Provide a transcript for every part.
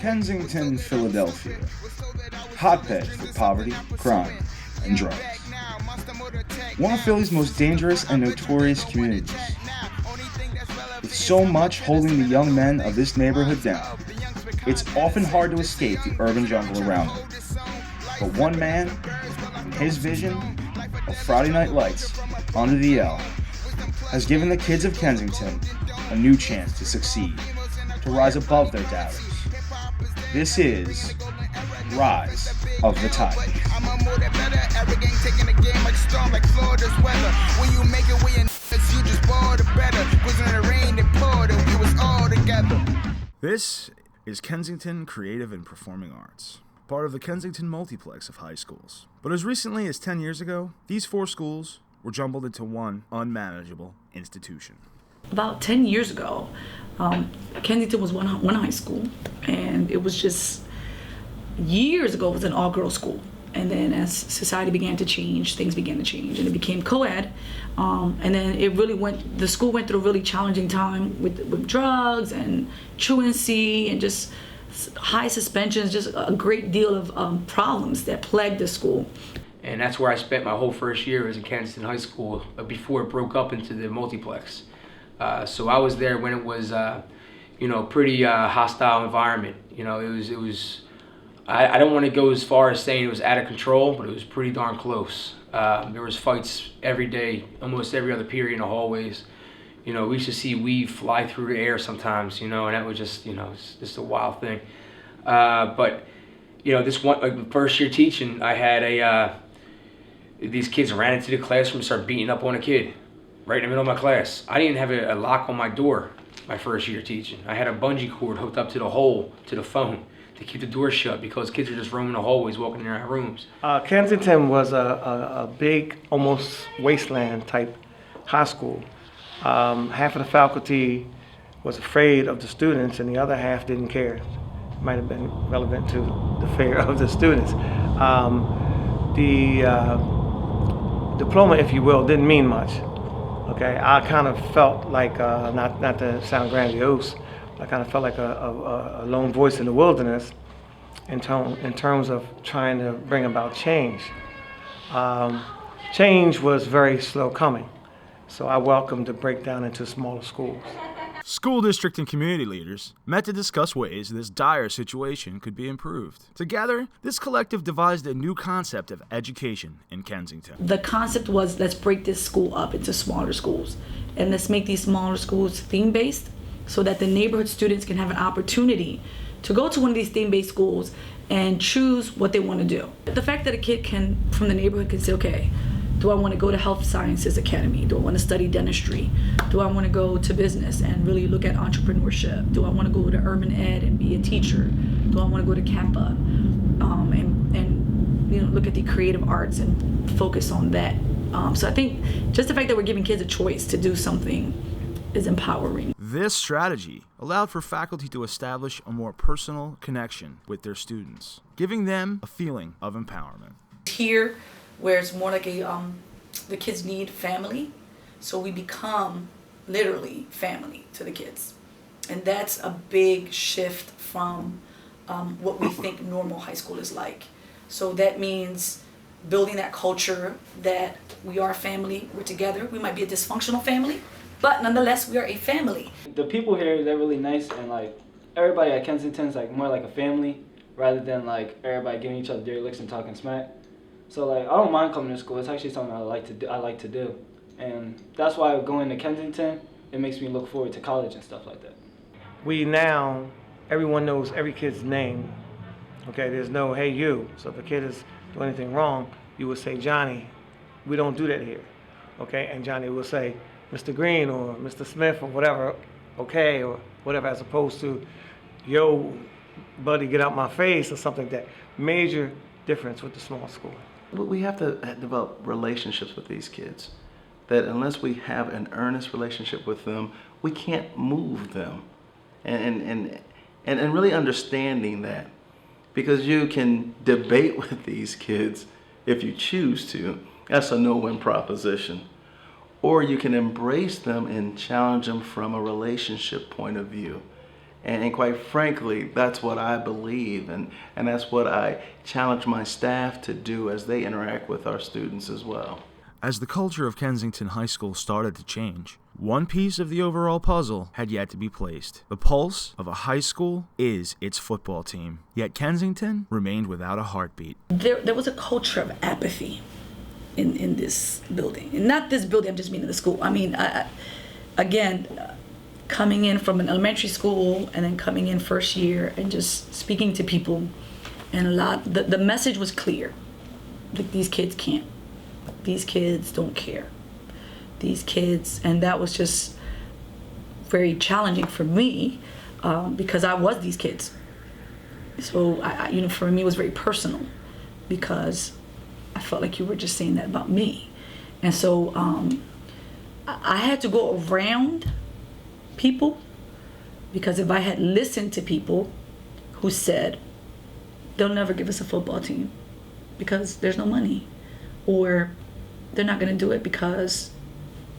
Kensington, Philadelphia. Hotbed for poverty, crime, and drugs. One of Philly's most dangerous and notorious communities. With so much holding the young men of this neighborhood down, it's often hard to escape the urban jungle around them. But one man, in his vision of Friday Night Lights under the L, has given the kids of Kensington a new chance to succeed, to rise above their doubters. This is Rise of the Tiger. This is Kensington Creative and Performing Arts, part of the Kensington Multiplex of high schools. But as recently as 10 years ago, these 4 schools were jumbled into one unmanageable institution. About 10 years ago, Kensington was one high school, and it was just years ago, it was an all-girls school. And then as society began to change, things began to change, and it became co-ed. And then the school went through a really challenging time with drugs and truancy and just high suspensions, just a great deal of problems that plagued the school. And that's where I spent my whole first year as in Kensington High School before it broke up into the multiplex. So I was there when it was, pretty hostile environment. It was. I don't want to go as far as saying it was out of control, but it was pretty darn close. There was fights every day, almost every other period in the hallways. We used to see weed fly through the air sometimes, and that was just, it's just a wild thing. But this one first year teaching, I had these kids ran into the classroom and started beating up on a kid right in the middle of my class. I didn't have a lock on my door my first year teaching. I had a bungee cord hooked up to the hole to the phone to keep the door shut because kids are just roaming the hallways, walking in their rooms. Kensington was a big, almost wasteland type high school. Half of the faculty was afraid of the students and the other half didn't care. It might have been relevant to the fear of the students. The diploma, if you will, didn't mean much. Okay, I kind of felt like, not to sound grandiose, I kind of felt like a lone voice in the wilderness in terms of trying to bring about change. Change was very slow coming, so I welcomed the breakdown into smaller schools. School district and community leaders met to discuss ways this dire situation could be improved. Together, this collective devised a new concept of education in Kensington. The concept was, let's break this school up into smaller schools, and let's make these smaller schools theme-based, so that the neighborhood students can have an opportunity to go to one of these theme-based schools and choose what they want to do. The fact that a kid from the neighborhood can say, okay, do I want to go to Health Sciences Academy? Do I want to study dentistry? Do I want to go to business and really look at entrepreneurship? Do I want to go to urban ed and be a teacher? Do I want to go to Kappa and look at the creative arts and focus on that? So I think just the fact that we're giving kids a choice to do something is empowering. This strategy allowed for faculty to establish a more personal connection with their students, giving them a feeling of empowerment. Here, where it's more like the kids need family, so we become literally family to the kids. And that's a big shift from what we think normal high school is like. So that means building that culture that we are family, we're together. We might be a dysfunctional family, but nonetheless, we are a family. The people here, they're really nice, and everybody at Kensington's more like a family rather than everybody giving each other dirty looks and talking smack. So I don't mind coming to school. It's actually something I like to do. And that's why going to Kensington, it makes me look forward to college and stuff like that. Everyone knows every kid's name. Okay, there's no, hey you. So if a kid is doing anything wrong, you would say, Johnny. We don't do that here. Okay, and Johnny will say, Mr. Green or Mr. Smith or whatever, okay, or whatever, as opposed to, yo, buddy, get out my face or something like that. Major difference with the small school. We have to develop relationships with these kids, that unless we have an earnest relationship with them, we can't move them. And really understanding that, because you can debate with these kids if you choose to. That's a no-win proposition. Or you can embrace them and challenge them from a relationship point of view And quite frankly, that's what I believe, and that's what I challenge my staff to do as they interact with our students as well. As the culture of Kensington High School started to change, one piece of the overall puzzle had yet to be placed. The pulse of a high school is its football team, yet Kensington remained without a heartbeat. There was a culture of apathy in this building. And not this building, I'm just meaning the school. I mean, coming in from an elementary school and then coming in first year and just speaking to people, and the message was clear. Like, these kids can't. These kids don't care. These kids, and that was just very challenging for me because I was these kids. So for me it was very personal because I felt like you were just saying that about me. And so I had to go around people, because if I had listened to people who said they'll never give us a football team because there's no money, or they're not going to do it because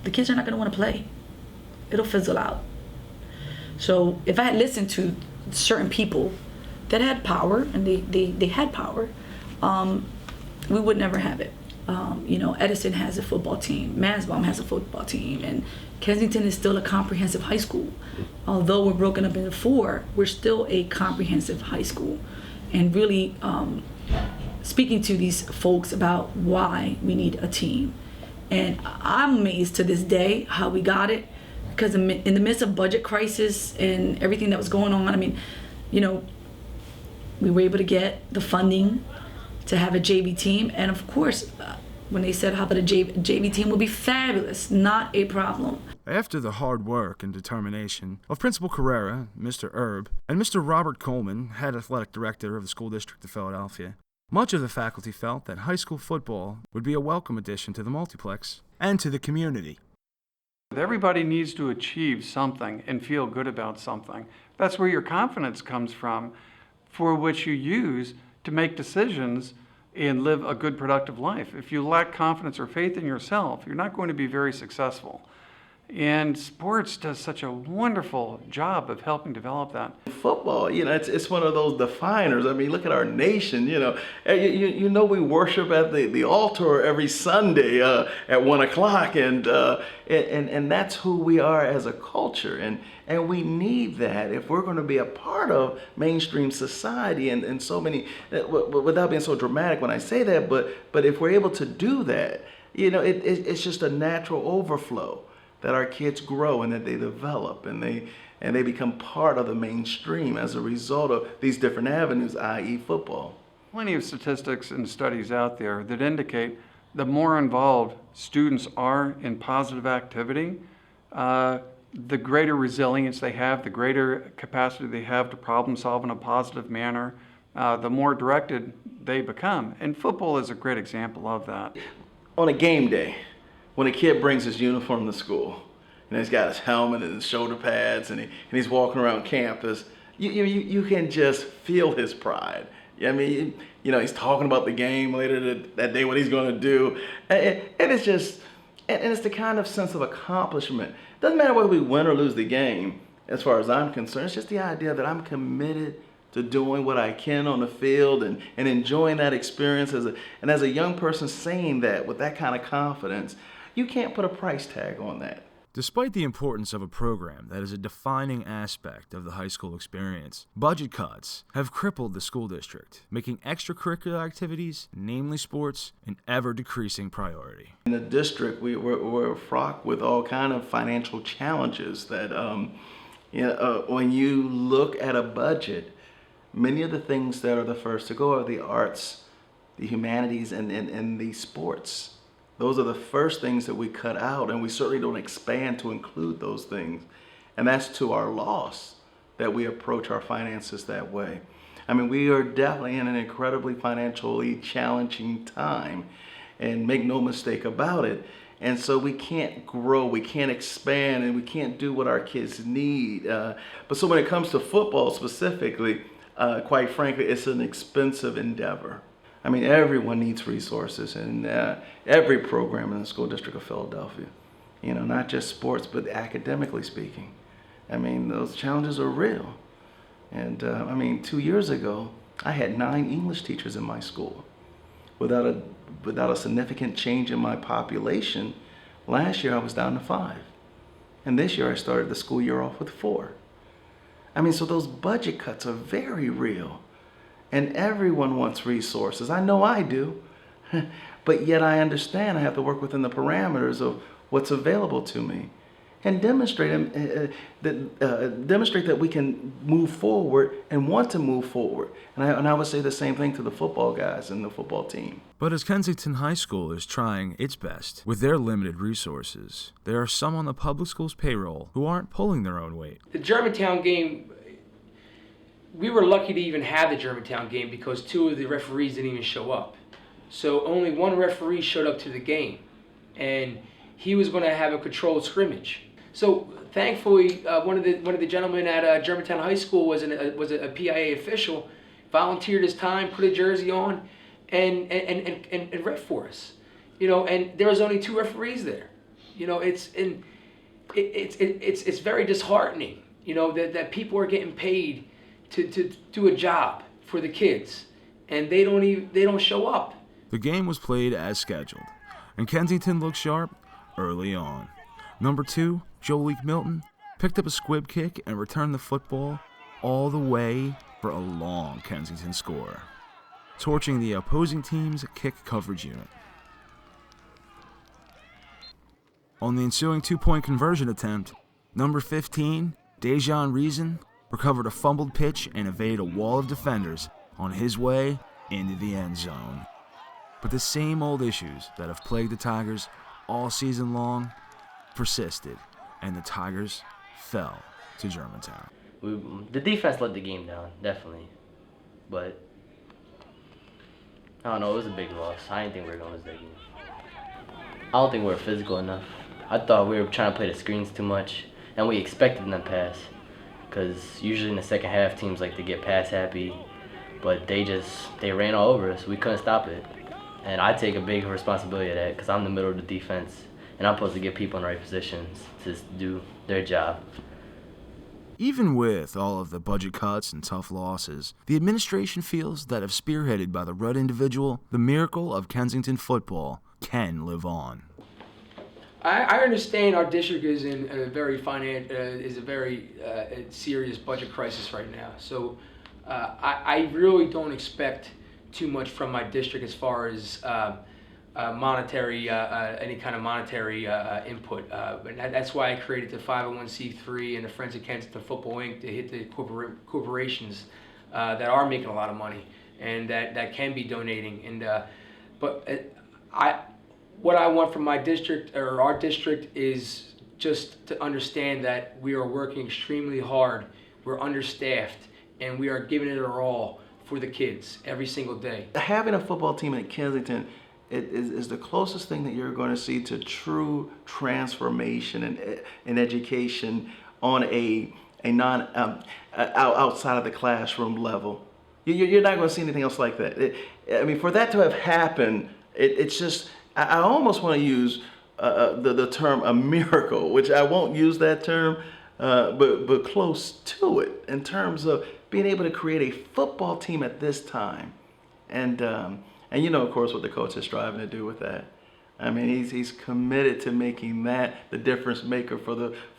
the kids are not going to want to play, it'll fizzle out. So if I had listened to certain people that had power, and they had power, we would never have it. Edison has a football team, Mansbaum has a football team, and Kensington is still a comprehensive high school. Although we're broken up into 4, we're still a comprehensive high school. And really speaking to these folks about why we need a team. And I'm amazed to this day how we got it, because in the midst of budget crisis and everything that was going on, I mean, we were able to get the funding to have a JV team. And of course, when they said how about a JV team would be fabulous, not a problem. After the hard work and determination of Principal Carrera, Mr. Erb, and Mr. Robert Coleman, head athletic director of the School District of Philadelphia, much of the faculty felt that high school football would be a welcome addition to the multiplex and to the community. Everybody needs to achieve something and feel good about something. That's where your confidence comes from, for which you use to make decisions and live a good, productive life. If you lack confidence or faith in yourself, you're not going to be very successful. And sports does such a wonderful job of helping develop that. Football, it's one of those definers. I mean, look at our nation. We worship at the altar every Sunday at 1 o'clock, and that's who we are as a culture, and we need that if we're going to be a part of mainstream society. And so many, without being so dramatic when I say that, but if we're able to do that, it's just a natural overflow, that our kids grow and that they develop and they become part of the mainstream as a result of these different avenues, i.e. football. Plenty of statistics and studies out there that indicate the more involved students are in positive activity, the greater resilience they have, the greater capacity they have to problem solve in a positive manner, the more directed they become. And football is a great example of that. On a game day, when a kid brings his uniform to school, and he's got his helmet and his shoulder pads, and he's walking around campus, you can just feel his pride. I mean, he's talking about the game later that day, what he's going to do, and it's just, and it's the kind of sense of accomplishment. Doesn't matter whether we win or lose the game, as far as I'm concerned. It's just the idea that I'm committed to doing what I can on the field and enjoying that experience as a young person, saying that with that kind of confidence. You can't put a price tag on that. Despite the importance of a program that is a defining aspect of the high school experience, budget cuts have crippled the school district, making extracurricular activities, namely sports, an ever-decreasing priority. In the district, we're fraught with all kind of financial challenges that, when you look at a budget, many of the things that are the first to go are the arts, the humanities, and the sports. Those are the first things that we cut out, and we certainly don't expand to include those things. And that's to our loss that we approach our finances that way. I mean, we are definitely in an incredibly financially challenging time, and make no mistake about it. And so we can't grow, we can't expand, and we can't do what our kids need. But so when it comes to football specifically, quite frankly, it's an expensive endeavor. I mean, everyone needs resources, and every program in the School District of Philadelphia, not just sports, but academically speaking. I mean, those challenges are real. And I mean, 2 years ago, I had 9 English teachers in my school. Without a significant change in my population, last year I was down to 5. And this year I started the school year off with 4. I mean, so those budget cuts are very real. And everyone wants resources. I know I do. But yet I understand I have to work within the parameters of what's available to me. And demonstrate that we can move forward and want to move forward. And I would say the same thing to the football guys and the football team. But as Kensington High School is trying its best with their limited resources, there are some on the public school's payroll who aren't pulling their own weight. The Germantown game, we were lucky to even have the Germantown game because 2 of the referees didn't even show up. So only 1 referee showed up to the game, and he was going to have a controlled scrimmage. So thankfully, one of the gentlemen at Germantown High School was a PIA official, volunteered his time, put a jersey on, and ref for us. You know, and there was only 2 referees there. You know, it's very disheartening. You know that people are getting paid to do a job for the kids, and they don't show up. The game was played as scheduled, and Kensington looked sharp early on. Number 2, Jolie Milton, picked up a squib kick and returned the football all the way for a long Kensington score, torching the opposing team's kick coverage unit. On the ensuing 2-point conversion attempt, number 15, Dejan Reason, recovered a fumbled pitch and evaded a wall of defenders on his way into the end zone. But the same old issues that have plagued the Tigers all season long persisted, and the Tigers fell to Germantown. The defense let the game down, definitely. But, I don't know, it was a big loss. I didn't think we were going to lose that game. I don't think we were physical enough. I thought we were trying to play the screens too much, and we expected them to pass. Because usually in the second half, teams like to get pass happy, but they ran all over us. We couldn't stop it. And I take a big responsibility of that because I'm the middle of the defense, and I'm supposed to get people in the right positions to do their job. Even with all of the budget cuts and tough losses, the administration feels that if spearheaded by the right individual, the miracle of Kensington football can live on. I understand our district is in a very serious budget crisis right now. So I really don't expect too much from my district as far as monetary, any kind of monetary input. And that's why I created the 501c3 and the Friends of Kensington Football Inc. to hit the corporations that are making a lot of money and that can be donating. And what I want from my district or our district is just to understand that we are working extremely hard. We're understaffed, and we are giving it our all for the kids every single day. Having a football team in Kensington is the closest thing that you're going to see to true transformation in education on a outside of the classroom level. You're not going to see anything else like that. I mean, for that to have happened, it's just, I almost want to use the term a miracle, which I won't use that term, but close to it in terms of being able to create a football team at this time. And you know, of course, what the coach is striving to do with that. I mean, he's committed to making that the difference maker for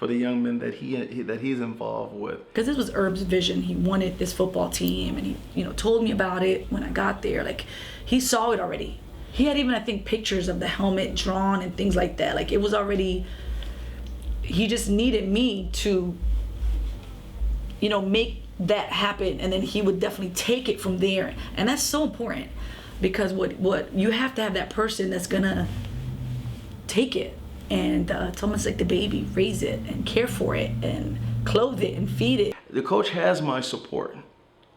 the young men that he's involved with. Because this was Herb's vision. He wanted this football team, and he told me about it when I got there. Like, he saw it already. He had even, I think, pictures of the helmet drawn and things like that. Like, it was already, he just needed me to, make that happen, and then he would definitely take it from there. And that's so important, because what you have to have that person that's gonna take it and it's almost like the baby, raise it and care for it and clothe it and feed it. The coach has my support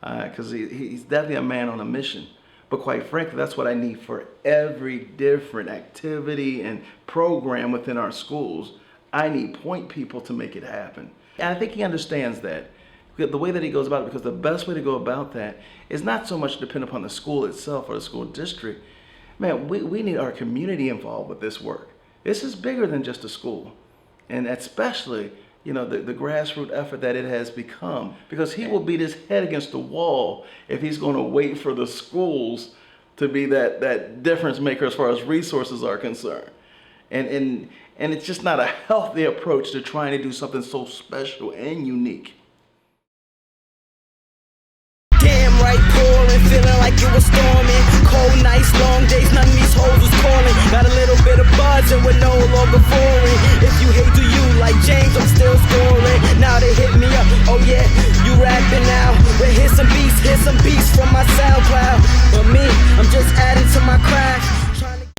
because he's definitely a man on a mission. But quite frankly, that's what I need for every different activity and program within our schools. I need point people to make it happen. And I think he understands that. The way that he goes about it, because the best way to go about that is not so much to depend upon the school itself or the school district. Man, we need our community involved with this work. This is bigger than just a school. And especially, the grassroots effort that it has become, because he will beat his head against the wall if he's going to wait for the schools to be that difference maker as far as resources are concerned. And it's just not a healthy approach to trying to do something so special and unique. Damn right, pouring, feeling like it was storming. Cold nights, long days, none of these hoes was calling. Got a little bit of buzz and we're no longer foreign. If you hate, do you like James? I'm still scoring. Now they hit me up, oh yeah, you rapping now. But here's some beats from my SoundCloud. But me,